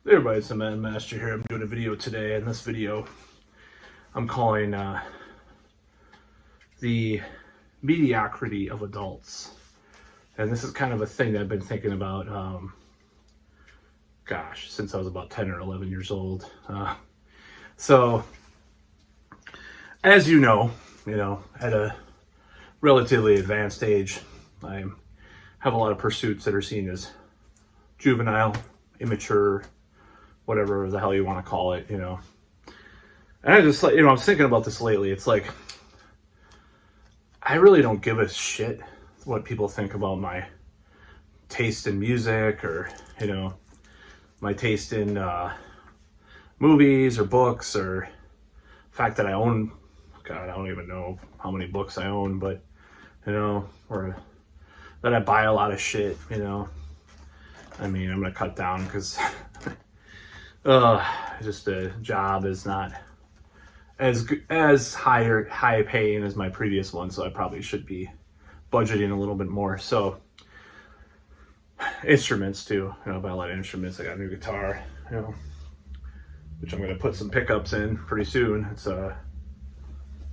Hey everybody, it's the Man Master here. I'm doing a video today, and this video I'm calling the mediocrity of adults. And this is kind of a thing that I've been thinking about, since I was about 10 or 11 years old. So, as you know, at a relatively advanced age, I have a lot of pursuits that are seen as juvenile, immature, whatever the hell you want to call it, And I just, I was thinking about this lately. It's like, I really don't give a shit what people think about my taste in music or, my taste in movies or books, or the fact that I own, I don't even know how many books I own, but, or that I buy a lot of shit, I mean, I'm going to cut down because just a job is not as high paying as my previous one, so I probably should be budgeting a little bit more. So instruments too, I buy a lot of instruments. I got a new guitar, which I'm going to put some pickups in pretty soon. It's a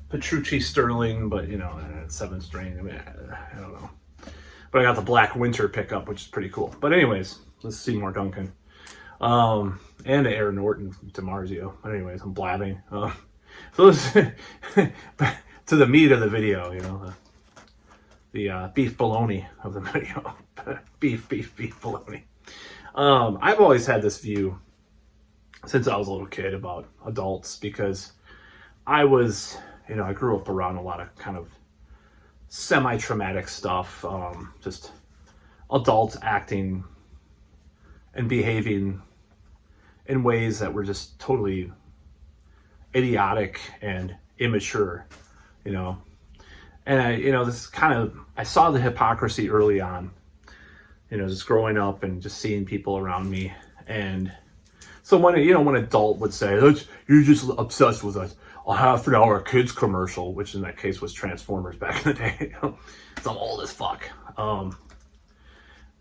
Petrucci Sterling, but it's 7-string. I mean, I don't know. But I got the Black Winter pickup, which is pretty cool. But anyways, let's see more Duncan. And the Aaron Norton DiMarzio. But anyways, I'm blabbing. So this to the meat of the video, the beef bologna of the video. beef bologna. I've always had this view since I was a little kid about adults, because I was, I grew up around a lot of kind of semi-traumatic stuff, just adults acting and behaving in ways that were just totally idiotic and immature, and this kind of, I saw the hypocrisy early on, just growing up and just seeing people around me. And so when an adult would say, you're just obsessed with a half-an-hour kids commercial, which in that case was Transformers back in the day. So I'm old as fuck.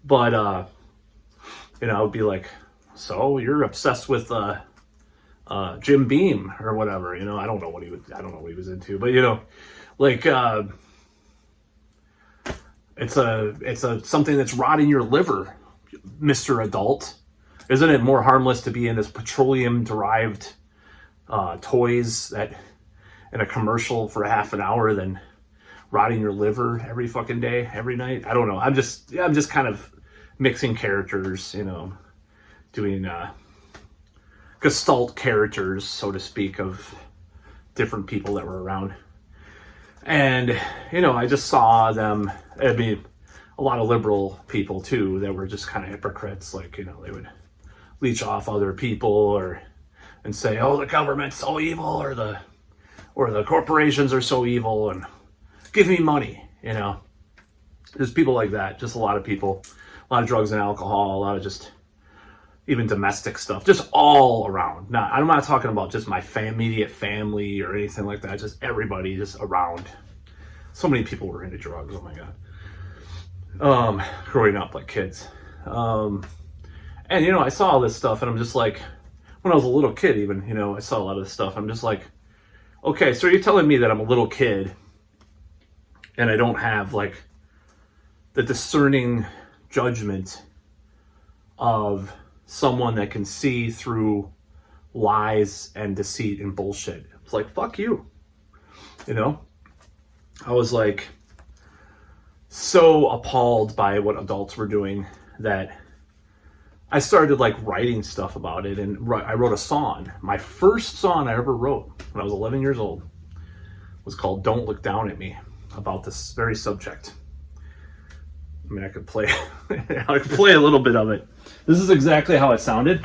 But I would be like, so you're obsessed with Jim Beam or whatever, I don't know what he was into, but it's something that's rotting your liver, Mr. Adult. Isn't it more harmless to be in this petroleum derived toys that in a commercial for half an hour than rotting your liver every fucking day, every night? I don't know. I'm just kind of mixing characters, doing gestalt characters, so to speak, of different people that were around. And, I just saw them, I mean, a lot of liberal people too, that were just kind of hypocrites. Like, they would leech off other people and say, oh, the government's so evil, or the corporations are so evil, and give me money, There's people like that, just a lot of people, a lot of drugs and alcohol, a lot of just even domestic stuff, just all around. I'm not talking about just my immediate family or anything like that, just everybody just around. So many people were into drugs, oh my God. Growing up like kids. And, I saw all this stuff, and I'm just like, when I was a little kid even, I saw a lot of this stuff. I'm just like, okay, so you're telling me that I'm a little kid and I don't have like the discerning judgment of someone that can see through lies and deceit and bullshit. It's like, fuck you. I was like so appalled by what adults were doing that I started like writing stuff about it, and I wrote a song. My first song I ever wrote when I was 11 years old was called Don't Look Down at Me, about this very subject. I mean, I could play a little bit of it. This is exactly how it sounded.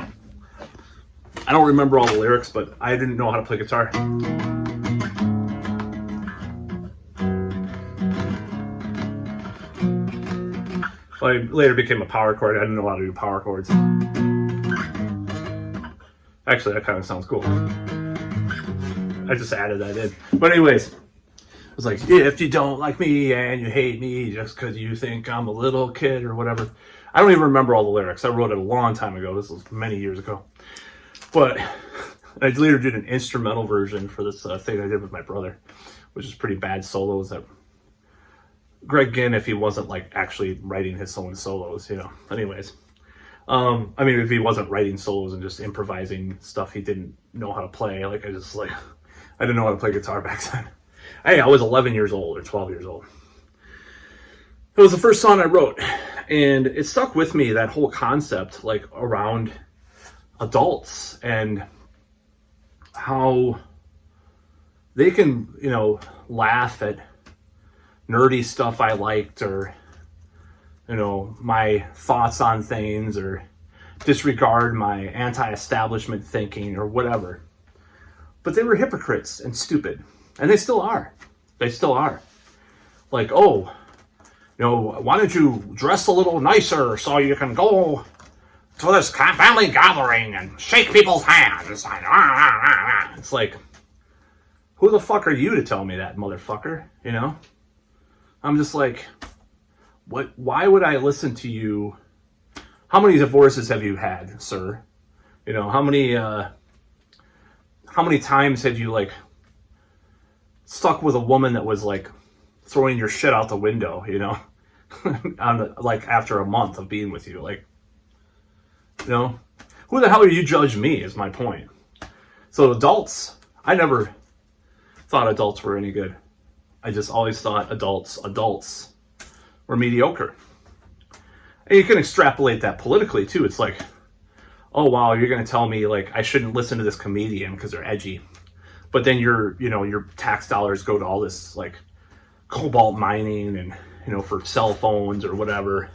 I don't remember all the lyrics, but I didn't know how to play guitar. I later became a power chord. I didn't know how to do power chords. Actually, that kind of sounds cool. I just added that in. But anyways, was like, if you don't like me and you hate me just because you think I'm a little kid or whatever. I don't even remember all the lyrics. I wrote it a long time ago. This was many years ago. But I later did an instrumental version for this thing I did with my brother, which is pretty bad solos that Greg Ginn, if he wasn't like actually writing his own solos, you know. Anyways, I mean, if he wasn't writing solos and just improvising stuff he didn't know how to play, I didn't know how to play guitar back then. Hey, I was 11 years old or 12 years old. It was the first song I wrote, and it stuck with me, that whole concept, like around adults and how they can, you know, laugh at nerdy stuff I liked, or, you know, my thoughts on things, or disregard my anti-establishment thinking or whatever. But they were hypocrites and stupid, and they still are. They still are. Like, oh, you know, why don't you dress a little nicer so you can go to this family gathering and shake people's hands? It's like, who the fuck are you to tell me that, motherfucker? You know? I'm just like, what? Why would I listen to you? How many divorces have you had, sir? You know, how many times have you, like, stuck with a woman that was, like, throwing your shit out the window, you know, like, after a month of being with you? Like, you know, who the hell are you to judge me, is my point. So adults, I never thought adults were any good. I just always thought adults were mediocre. And you can extrapolate that politically too. It's like, oh wow, you're going to tell me like I shouldn't listen to this comedian because they're edgy. But then your tax dollars go to all this like cobalt mining and, you know, for cell phones or whatever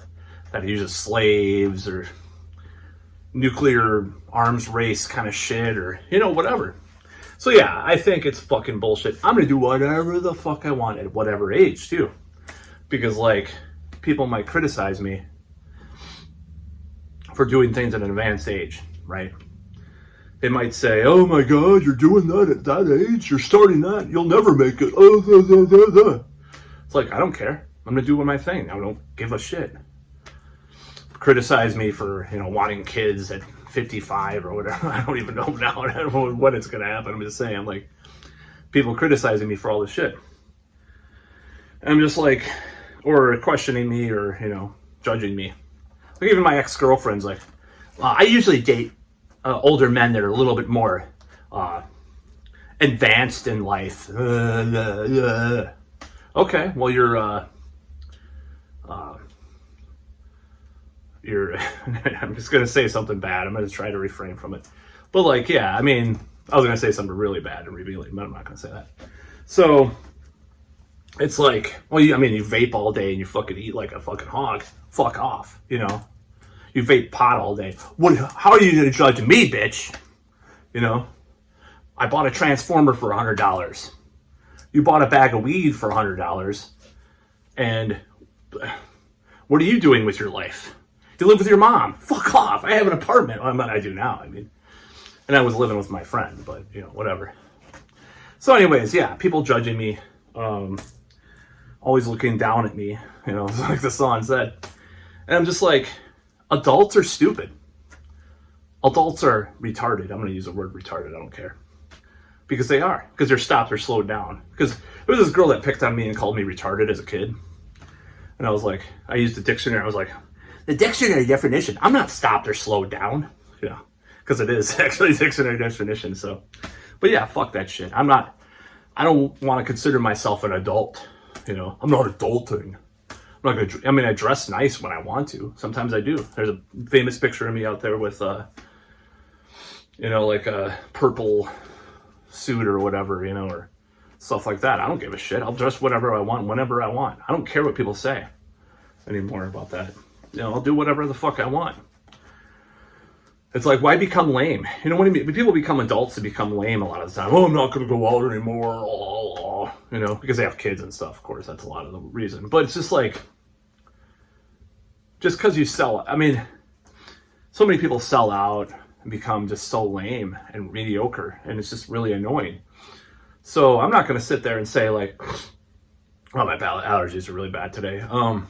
that uses slaves, or nuclear arms race kind of shit, or, you know, whatever. So yeah, I think it's fucking bullshit. I'm gonna do whatever the fuck I want at whatever age too. Because like, people might criticize me for doing things at an advanced age, right? They might say, oh my God, you're doing that at that age? You're starting that? You'll never make it. It's like, I don't care. I'm gonna do my thing. I don't give a shit. Criticize me for, you know, wanting kids at 55 or whatever. I don't even know now. I don't know when it's gonna happen. I'm just saying, like, people criticizing me for all this shit. And I'm just like, or questioning me, or, you know, judging me. Like, even my ex-girlfriend's like, I usually date older men that are a little bit more advanced in life. Okay, well, you're I'm just gonna say something bad. I'm gonna try to refrain from it. But like, yeah, I mean, I was gonna say something really bad and revealing, but I'm not gonna say that. So it's like, well, you vape all day and you fucking eat like a fucking hog. Fuck off, you know. You vape pot all day. What? How are you gonna judge me, bitch? You know, I bought a transformer for $100. You bought a bag of weed for $100, and what are you doing with your life? You live with your mom. Fuck off. I have an apartment. Well, I do now. I mean, and I was living with my friend, but, you know, whatever. So anyways, yeah, people judging me, always looking down at me, you know, like the song said. And I'm just like, adults are stupid. Adults are retarded. I'm going to use the word retarded. I don't care. Because they are. Because they're stopped or slowed down. Because there was this girl that picked on me and called me retarded as a kid. And I was like, I used the dictionary. I was like, the dictionary definition, I'm not stopped or slowed down. You know, because it is actually dictionary definition. So, but yeah, fuck that shit. I don't want to consider myself an adult. You know, I'm not adulting. I'm not gonna. I mean, I dress nice when I want to. Sometimes I do. There's a famous picture of me out there with, you know, like a purple suit or whatever, you know, or stuff like that. I don't give a shit. I'll dress whatever I want, whenever I want. I don't care what people say anymore about that. You know, I'll do whatever the fuck I want. It's like, why become lame? You know what I mean? People become adults to become lame a lot of the time. Oh, I'm not going to go out anymore. You know, because they have kids and stuff. Of course, that's a lot of the reason. But it's just like, just because you sell, I mean, so many people sell out and become just so lame and mediocre. And it's just really annoying. So I'm not going to sit there and say like, oh, my allergies are really bad today. I'm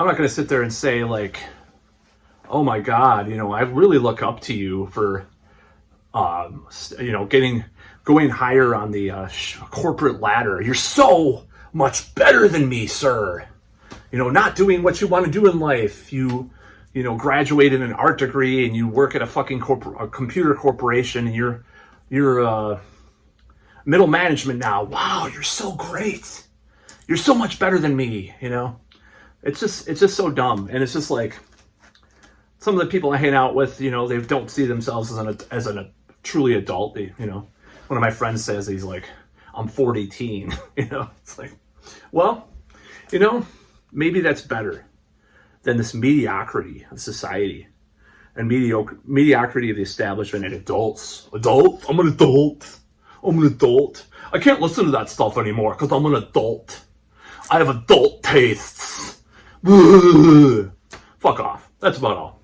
not going to sit there and say like, oh my God, I really look up to you for, going higher on the corporate ladder. You're so much better than me, sir. Not doing what you want to do in life. You graduated an art degree and you work at a fucking a computer corporation, and you're middle management now. Wow, you're so great. You're so much better than me. It's just so dumb. And it's just like some of the people I hang out with, they don't see themselves as a truly adult. One of my friends says he's like, I'm 40 teen. It's like, well, maybe that's better than this mediocrity of society and mediocrity of the establishment and adults. Adult? I'm an adult. I'm an adult. I can't listen to that stuff anymore because I'm an adult. I have adult tastes. Fuck off. That's about all.